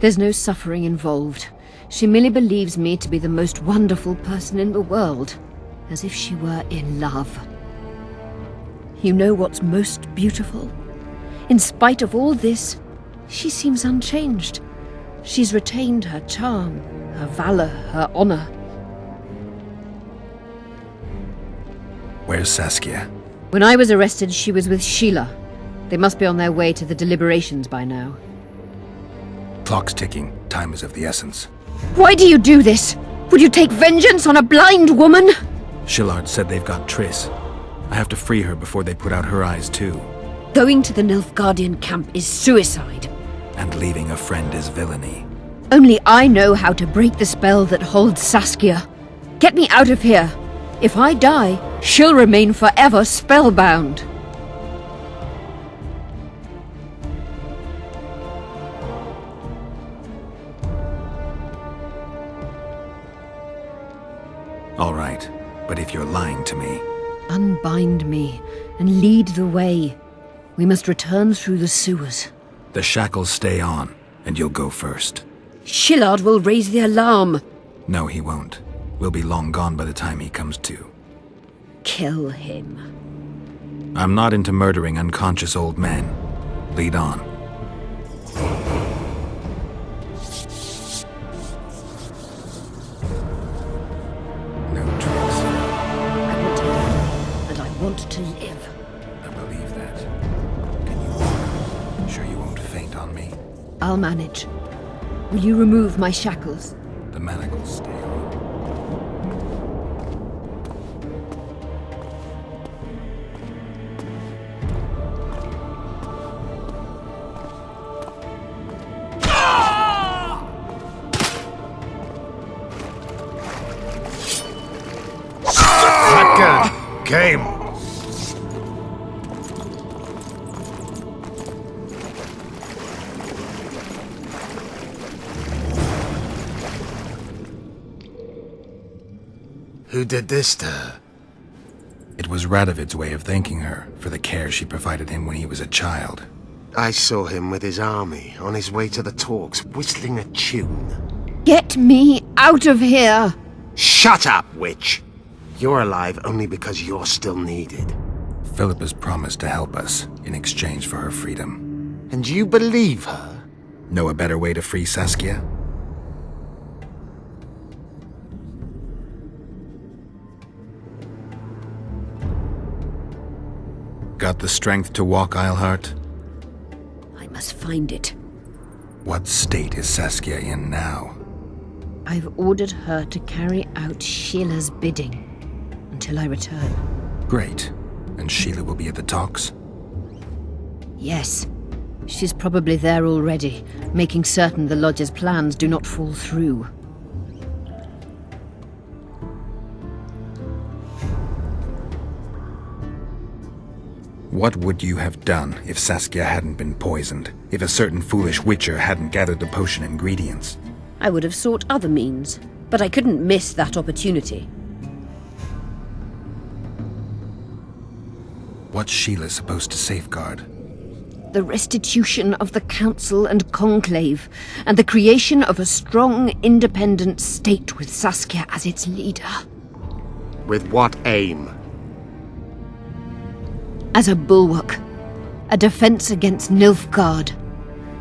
There's no suffering involved. She merely believes me to be the most wonderful person in the world. As if she were in love. You know what's most beautiful? In spite of all this, she seems unchanged. She's retained her charm, her valor, her honor.
Where's Saskia?
When I was arrested, she was with Sheila. They must be on their way to the deliberations by now.
Clock's ticking. Time is of the essence.
Why do you do this? Would you take vengeance on a blind woman?
Shillard said they've got Triss. I have to free her before they put out her eyes too.
Going to the Nilfgaardian camp is suicide.
And leaving a friend is villainy.
Only I know how to break the spell that holds Saskia. Get me out of here. If I die, she'll remain forever spellbound.
All right, but if you're lying to me...
Unbind me and lead the way. We must return through the sewers.
The shackles stay on, and you'll go first.
Shillard will raise the alarm.
No, he won't. We'll be long gone by the time he comes to.
Kill him.
I'm not into murdering unconscious old men. Lead on. No tricks.
I want to live, and I want to live.
I believe that. Can you walk? Sure you won't faint on me?
I'll manage. Will you remove my shackles?
The manacles stay on.
Game. Who did this to her?
It was Radovid's way of thanking her for the care she provided him when he was a child.
I saw him with his army on his way to the talks, whistling a tune.
Get me out of here!
Shut up, witch! You're alive only because you're still needed.
Philippa's promised to help us in exchange for her freedom.
And you believe her?
Know a better way to free Saskia? Got the strength to walk, Eilhart?
I must find it.
What state is Saskia in now?
I've ordered her to carry out Sheila's bidding until I return.
Great. And Sheila will be at the talks?
Yes. She's probably there already, making certain the Lodge's plans do not fall through.
What would you have done if Saskia hadn't been poisoned? If a certain foolish witcher hadn't gathered the potion ingredients?
I would have sought other means, but I couldn't miss that opportunity.
What's Sheila supposed to safeguard?
The restitution of the Council and Conclave, and the creation of a strong, independent state with Saskia as its leader.
With what aim?
As a bulwark, a defense against Nilfgaard.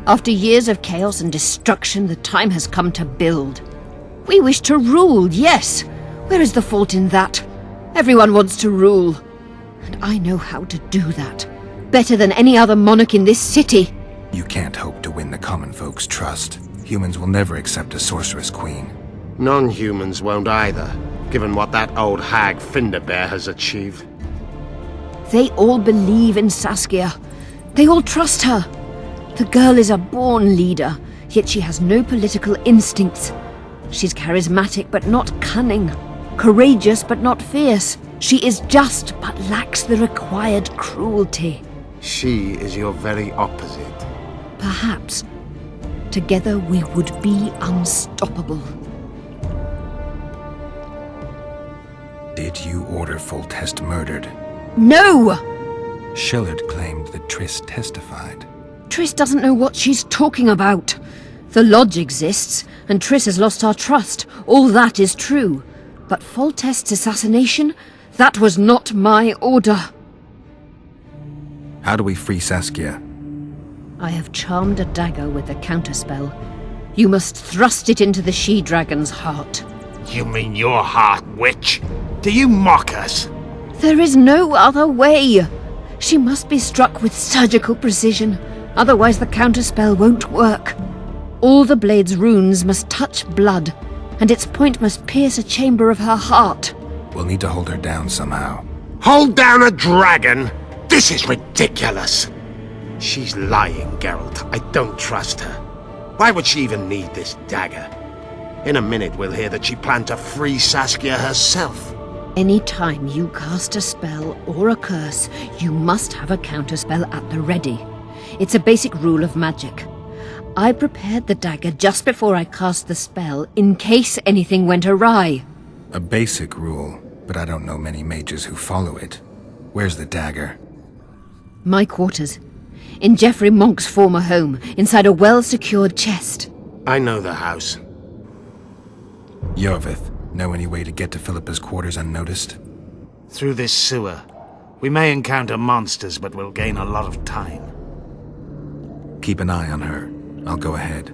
After years of chaos and destruction, the time has come to build. We wish to rule, yes. Where is the fault in that? Everyone wants to rule. And I know how to do that. Better than any other monarch in this city.
You can't hope to win the common folk's trust. Humans will never accept a sorceress queen.
Non-humans won't either, given what that old hag Finderbear has achieved.
They all believe in Saskia. They all trust her. The girl is a born leader, yet she has no political instincts. She's charismatic but not cunning. Courageous but not fierce. She is just but lacks the required cruelty.
She is your very opposite.
Perhaps. Together we would be unstoppable.
Did you order Foltest murdered?
No!
Shillard claimed that Triss testified.
Triss doesn't know what she's talking about. The Lodge exists, and Triss has lost our trust. All that is true. But Foltest's assassination? That was not my order.
How do we free Saskia?
I have charmed a dagger with a counterspell. You must thrust it into the she-dragon's heart.
You mean your heart, witch? Do you mock us?
There is no other way. She must be struck with surgical precision. Otherwise the counterspell won't work. All the blade's runes must touch blood, and its point must pierce a chamber of her heart.
We'll need to hold her down somehow.
Hold down a dragon? This is ridiculous. She's lying, Geralt. I don't trust her. Why would she even need this dagger? In a minute we'll hear that she planned to free Saskia herself.
Any time you cast a spell or a curse, you must have a counterspell at the ready. It's a basic rule of magic. I prepared the dagger just before I cast the spell, in case anything went awry.
A basic rule, but I don't know many mages who follow it. Where's the dagger?
My quarters. In Geoffrey Monk's former home, inside a well-secured chest.
I know the house.
Yorvith, know any way to get to Philippa's quarters unnoticed?
Through this sewer. We may encounter monsters, but we'll gain a lot of time.
Keep an eye on her. I'll go ahead.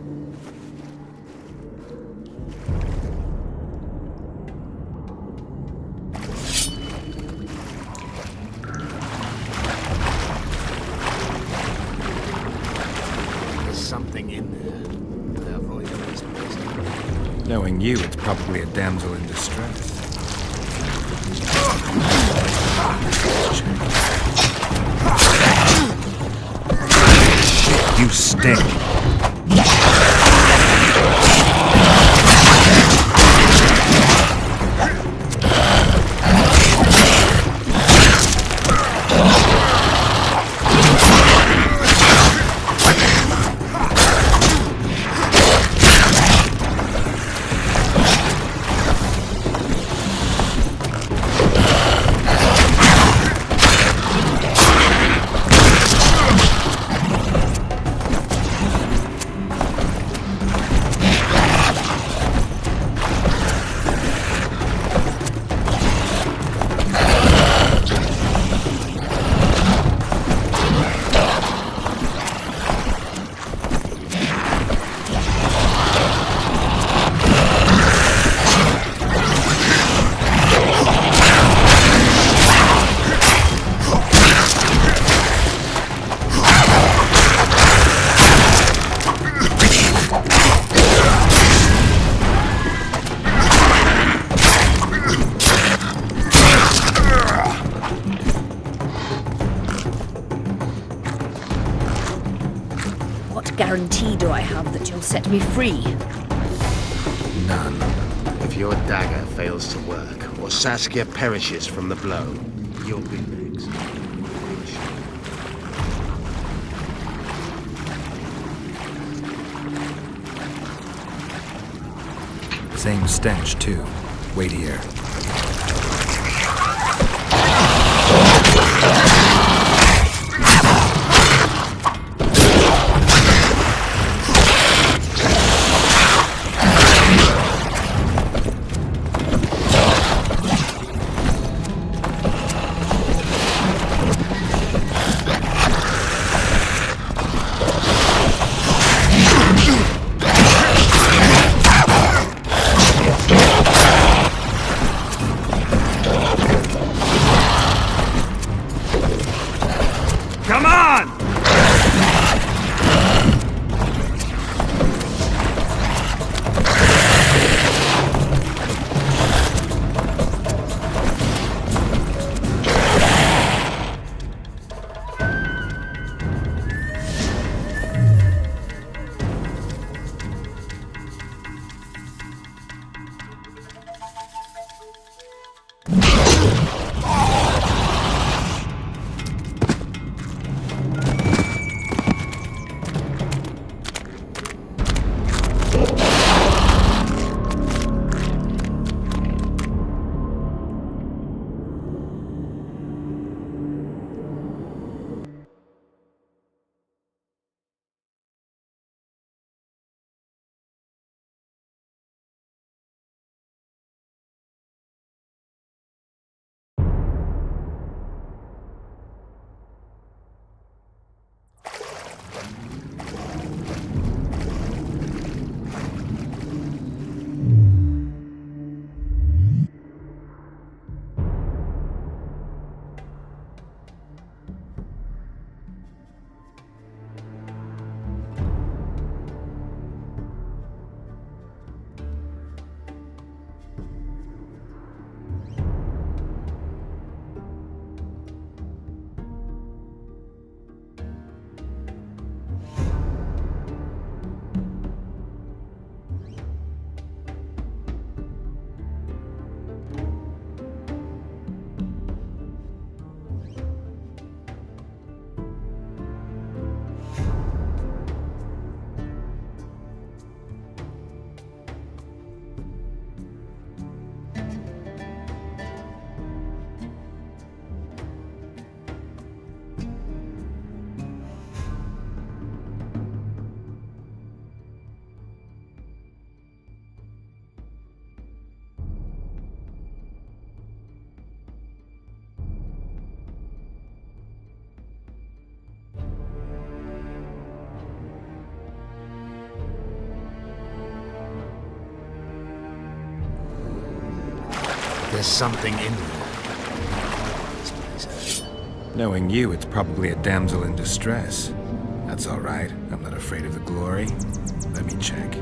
There's something in there. I avoid this place.
Knowing you, it's probably a damsel in distress. Shit, you stink.
Guarantee do I have that you'll set me free?
None.
If your dagger fails to work, or Saskia perishes from the blow, you'll be next.
Same stench, too. Wait here.
There's something in there.
Knowing you, it's probably a damsel in distress. That's all right. I'm not afraid of the glory. Let me check.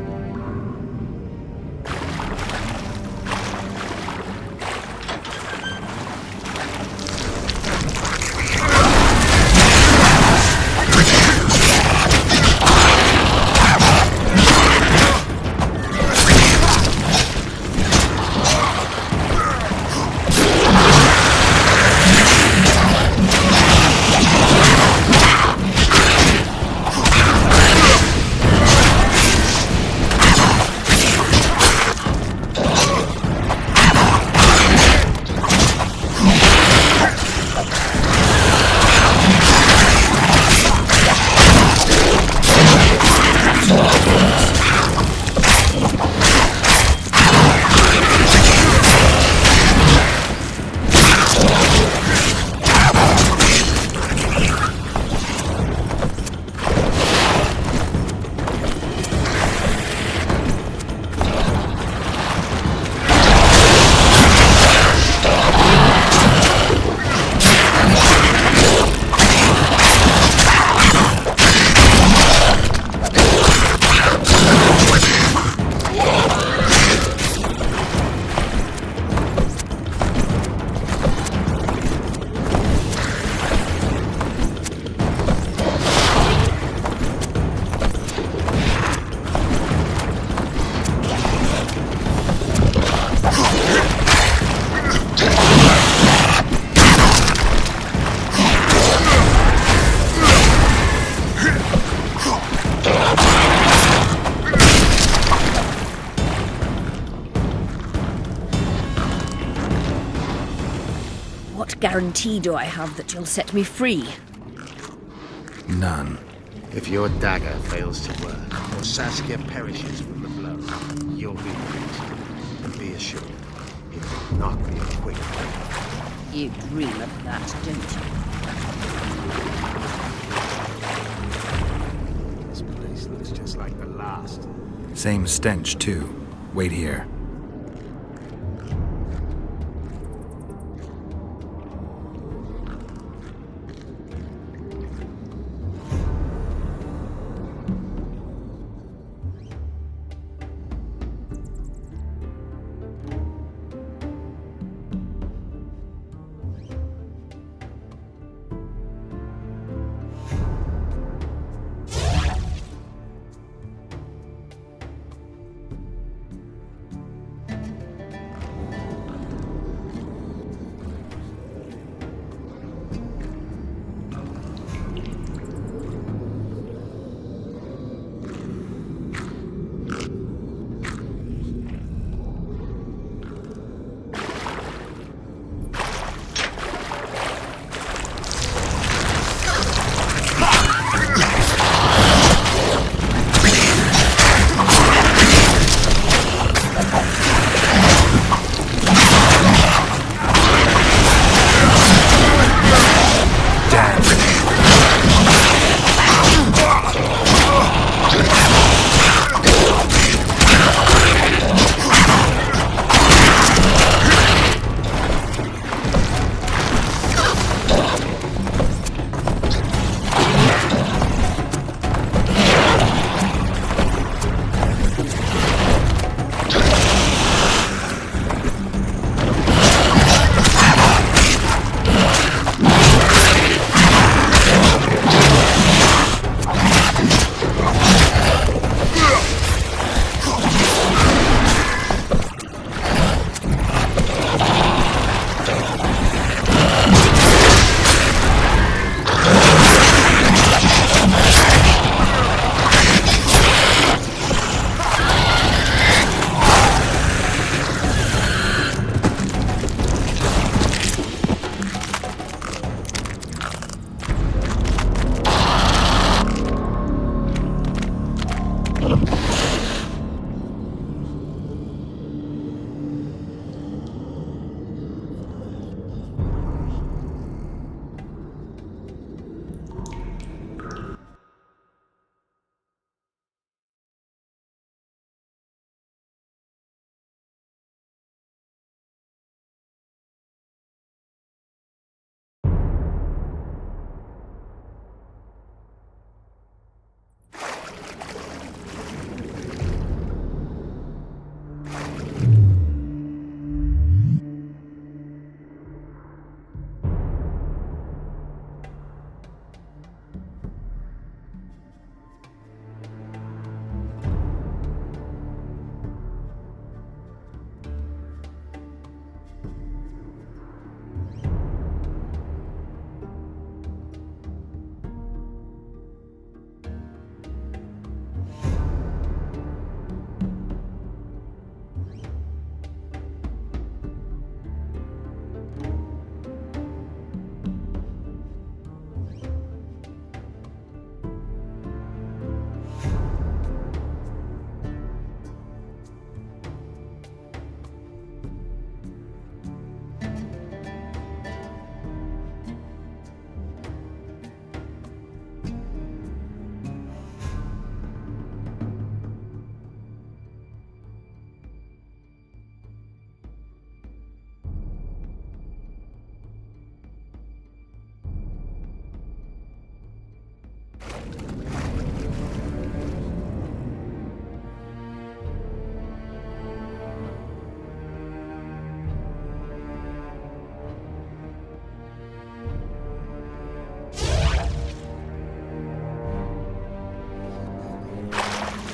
What guarantee do I have that you'll set me free?
None.
If your dagger fails to work, or Saskia perishes from the blow, you'll be released. And be assured, it will not be a quick death.
You dream of that, don't
you? This place looks just like the last.
Same stench, too. Wait here.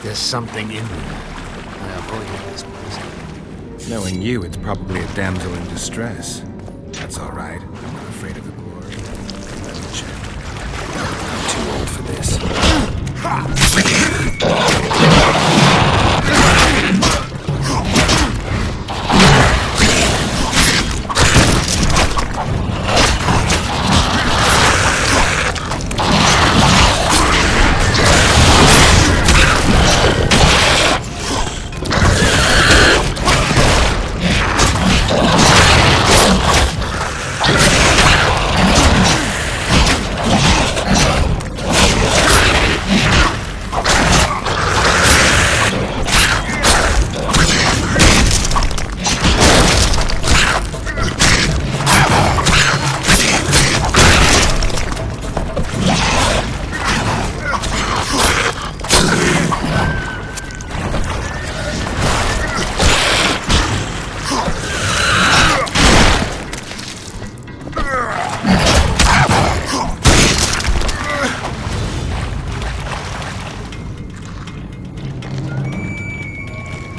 There's something in there. I avoided this place.
Knowing you, it's probably a damsel in distress. That's all right. I'm not afraid of the glory. I'm too old for this.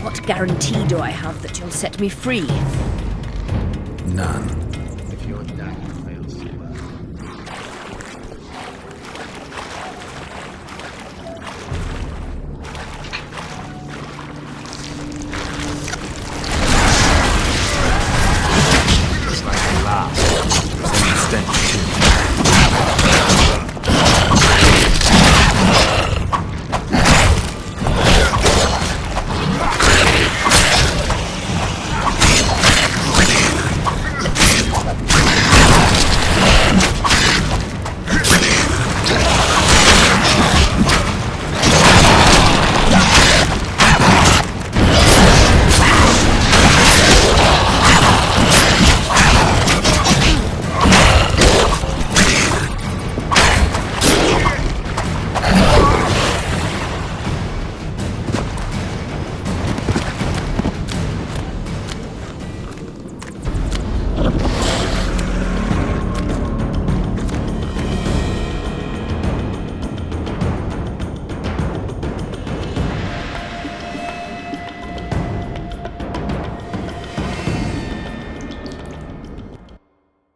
What guarantee do I have that you'll set me free?
None.
If your dagger fails to work.
It's like the last. There's an stench too.